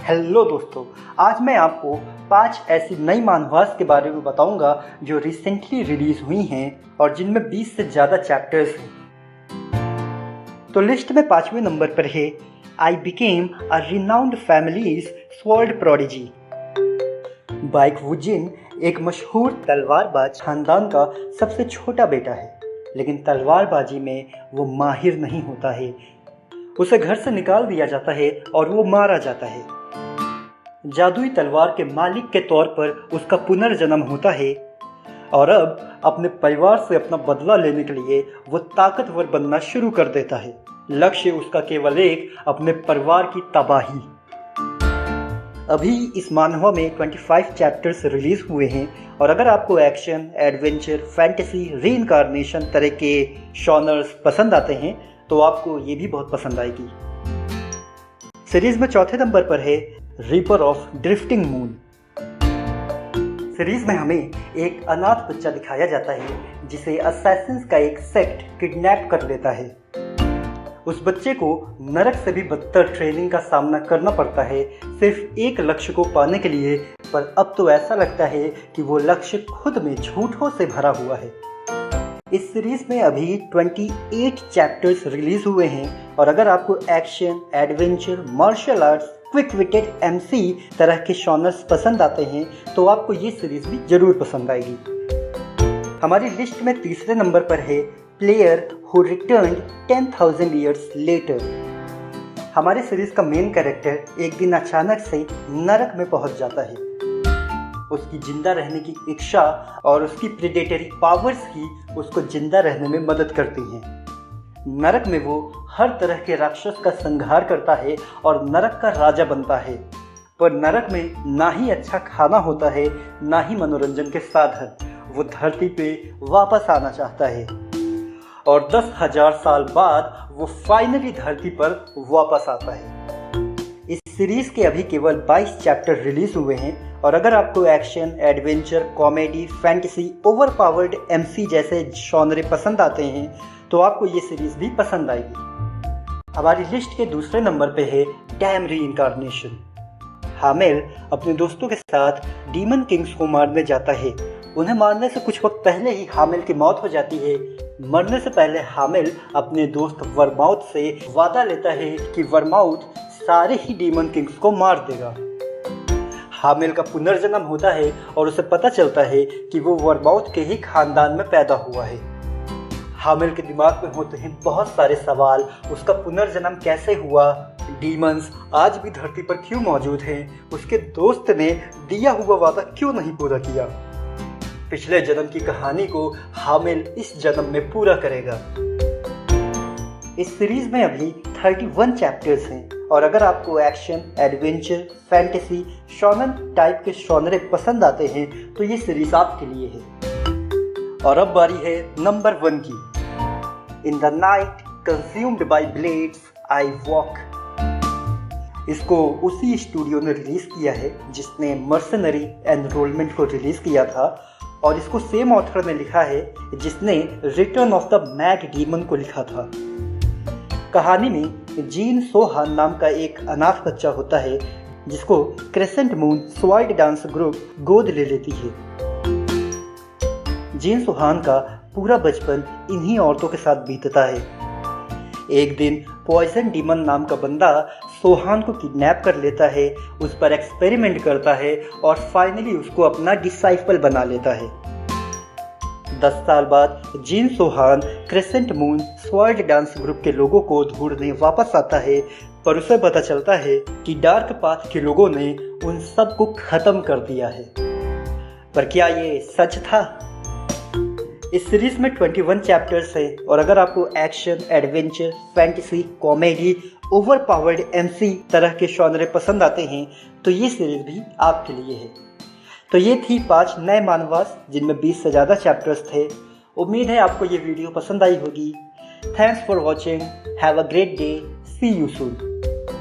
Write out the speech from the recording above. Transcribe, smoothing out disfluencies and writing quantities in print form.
Hello दोस्तों, आज मैं आपको 5 ऐसी नई मानवास के बारे में बताऊंगा जो रिसेंटली रिलीज हुई हैं और जिनमें 20 से ज़्यादा चैप्टर्स हैं। तो लिस्ट में 5वें नंबर पर है I became a renowned family's sword prodigy. बाइक वुजिन एक मशहूर तलवारबाज खानदान का सबसे छोटा बेटा है, लेकिन तलवारबाजी में वो माहिर नहीं होता है। उसे घर से निकाल दिया जाता है और वो मारा जाता है। जादुई तलवार के मालिक के तौर पर उसका पुनर्जन्म होता है और अब अपने परिवार से अपना बदला लेने के लिए वो ताकतवर बनना शुरू कर देता है। लक्ष्य उसका केवल एक, अपने परिवार की तबाही। अभी इस मानवा में 25 चैप्टर्स रिलीज हुए हैं और अगर आपको एक्शन, एडवेंचर, फैंटेसी, रीइंकार्नेशन तरह के जॉनर्स पसंद आते हैं तो आपको ये भी बहुत पसंद आएगी। सीरीज में चौथे नंबर पर है reaper of drifting moon. Series में हमें एक अनाथ बच्चा दिखाया जाता है जिसे असैसिन्स का एक सेक्ट किडनैप कर लेता है। उस बच्चे को नरक से भी बदतर ट्रेनिंग का सामना करना पड़ता है सिर्फ एक लक्ष्य को पाने के लिए, पर अब तो ऐसा लगता है कि वो लक्ष्य खुद में झूठों से भरा हुआ है। इस सीरीज में अभी 28 चैप्टर्स रिलीज हुए हैं और अगर आपको action, adventure, martial arts, quick witted MC तरह के जॉनर्स पसंद आते हैं तो आपको ये सीरीज भी जरूर पसंद आएगी। हमारी लिस्ट में तीसरे नंबर पर है player who returned 10,000 years later. हमारे सीरीज का मेन कैरेक्टर एक दिन अचानक से नरक में पहुंच जाता है। उसकी जिंदा रहने की इच्छा और उसकी प्रेडेटरी पावर्स ही उसको जिंदा रहने में मदद करती हैं। नरक में वो हर तरह के राक्षस का संहार करता है और नरक का राजा बनता है, पर नरक में ना ही अच्छा खाना होता है ना ही मनोरंजन के साधन। वो धरती पे वापस आना चाहता है और 10,000 साल बाद वो फाइनली धरती पर वापस आता है। इस सीरीज के अभी केवल 22 चैप्टर रिलीज हुए हैं और अगर आपको action, adventure, comedy, fantasy, overpowered MC जैसे जॉनरे पसंद आते हैं तो आपको ये सीरीज भी पसंद आएगी। हमारी लिस्ट के दूसरे नंबर पे है डैम रीइंकार्नेशन। हामिल अपने दोस्तों के साथ डीमन किंग्स को मारने जाता है। उन्हें मारने से कुछ वक्त पहले ही हामिल की मौत हो जाती है। मरने से पहले हामिल अपने दोस्त वर्माउथ से वादा लेता है कि वर्माउथ सारे ही डीमन किंग्स को मार देगा। हामिल का पुनर्जन्म होता है और उसे पता चलता है कि वो वर्माउथ के ही खानदान में पैदा हुआ है। हामिल के दिमाग में होते हैं बहुत सारे सवाल। उसका पुनर्जन्म कैसे हुआ? डीमंस आज भी धरती पर क्यों मौजूद हैं? उसके दोस्त ने दिया हुआ वादा क्यों नहीं पूरा किया? पिछले जन्म की कहानी को हामिल इस जन्म में पूरा करेगा। इस सीरीज में अभी 31 चैप्टर्स हैं और अगर आपको एक्शन, एडवेंचर, फैंटेसी, शॉनन टाइप के जॉनरे पसंद आते हैं तो ये सीरीज आपके लिए है। और अब बारी है नंबर 1 की। In the night consumed by blades I walk. इसको उसी स्टूडियो ने रिलीज किया है जिसने मर्सनरी एनरोलमेंट को रिलीज किया था और इसको सेम ऑथर ने लिखा है जिसने return of the mad demon को लिखा था। कहानी में जीन सोहान नाम का एक अनाथ बच्चा होता है जिसको crescent moon sword dance group गोद ले लेती है। जीन सोहान का पूरा बचपन इन्हीं औरतों के साथ बीतता है। एक दिन पॉइजन डीमन नाम का बंदा सोहान को किडनैप कर लेता है, उस पर एक्सपेरिमेंट करता है और फाइनली उसको अपना डिसाइपल बना लेता है। 10 साल बाद gene Sohan crescent moon sword dance group के लोगों को ढूंढने वापस आता है, पर उसे पता चलता है कि डार्क पाथ के लोगों ने उन सब को खत्म कर दिया है। पर क्या ये सच था? इस सीरीज में 21 चैप्टर्स है और अगर आपको action, adventure, fantasy, comedy, overpowered MC तरह के जॉनरे पसंद आते हैं तो ये सीरीज भी आपके लिए है। तो ये थी 5 नए मानवास जिनमें 20 से ज़्यादा चैप्टर्स थे। उम्मीद है आपको ये वीडियो पसंद आई होगी। Thanks for watching. Have a great day. See you soon.